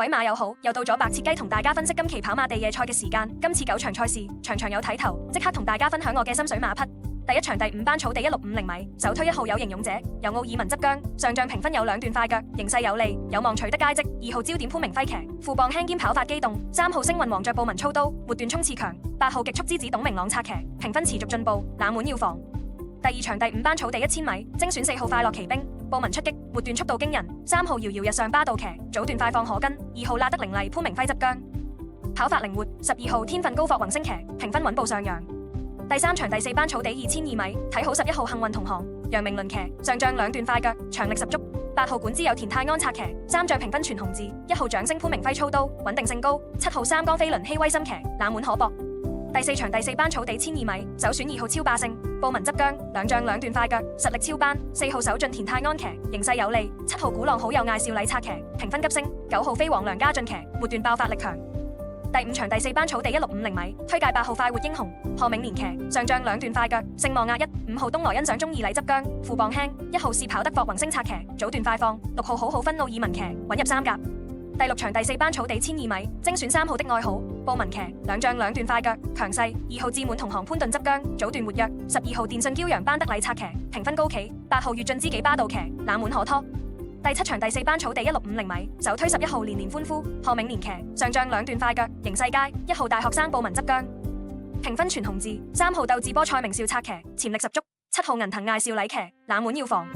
位馬友好，又到咗白切雞同大家分析今期跑馬地夜賽嘅時間。今次9場賽事，場場有睇頭，即刻同大家分享我嘅心水馬匹。第一場第5班草地1650米，首推1號有形勇者，由奧爾文執韁，上仗評分有2段快腳，形勢有利，有望取得佳績。2號焦點潘明輝騎，副磅輕兼跑法機動。3號星運王着布紋操刀，末段衝刺強。8號極速之子董明朗策騎，評分持續進步，冷門要防。第二場第5班草地1000米，精選4號快樂騎兵，布紋出擊，末段速度驚人。3號遙遙日上巴道騎，早段快放可跟。2號拉得凌厲潘明輝執韁，跑法靈活。12號天分高霍宏星騎，評分穩步上揚。第3場第4班草地2002米，睇好11號幸運同行，楊明倫騎，上仗2段快腳，長力十足。8號管之有田泰安策騎，3仗評分全紅字。1號掌聲潘明輝操刀，穩定性高。7號三江飛輪希威森騎，冷門可搏。第4場第4班草地1002米，首選2號超霸勝，布紋執韁，兩仗2段快腳，實力超班。4號首進田泰安騎，形勢有利。7號古浪好友艾少禮策騎，評分急升。9號飛黃梁家俊騎，末段爆發力強。第5場第4班草地1650米，推介8號快活英雄，賀銘年騎，上仗2段快腳，勝望壓1。5號東來欣賞中義禮執韁，副磅輕。1號是跑得霍宏星策騎，早段快放。6號好好分奧爾文騎，穩入3甲。第6場第4班草地1002米，精選3號的愛好，布紋騎，兩仗2段快腳，強勢。2號志滿同行潘頓執韁，早段活躍。12號電信驕陽班德禮策騎，評分高企。8號越進知己巴道騎，冷門可拖。第7場第4班草地1650米，首推11號連連歡呼，賀銘年騎，上仗2段快腳，形勢佳。1號大學生布紋執韁，評分全紅字。3號鬥智波蔡明少策騎，潛力十足。7號銀藤艾少禮騎，冷門要防。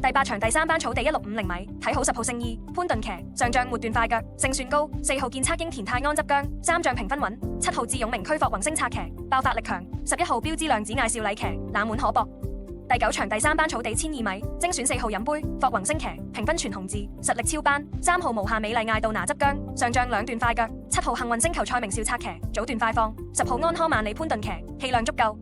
第8場第3班草地1650米，睇好10號勝意潘頓騎，上仗末段快腳，勝算高。4號建測英田泰安執韁，3仗評分穩。7號智勇名區霍宏星策騎，爆發力強。11號標之亮子艾少禮騎，冷門可搏。第9場第3班草地1002米，精選4號飲杯，霍宏星騎，評分全紅字，實力超班。3號無限美麗艾道拿執韁，上仗2段快腳。7號幸運星球蔡明少策騎，早段快放。10號安康萬里潘頓騎，氣量足夠。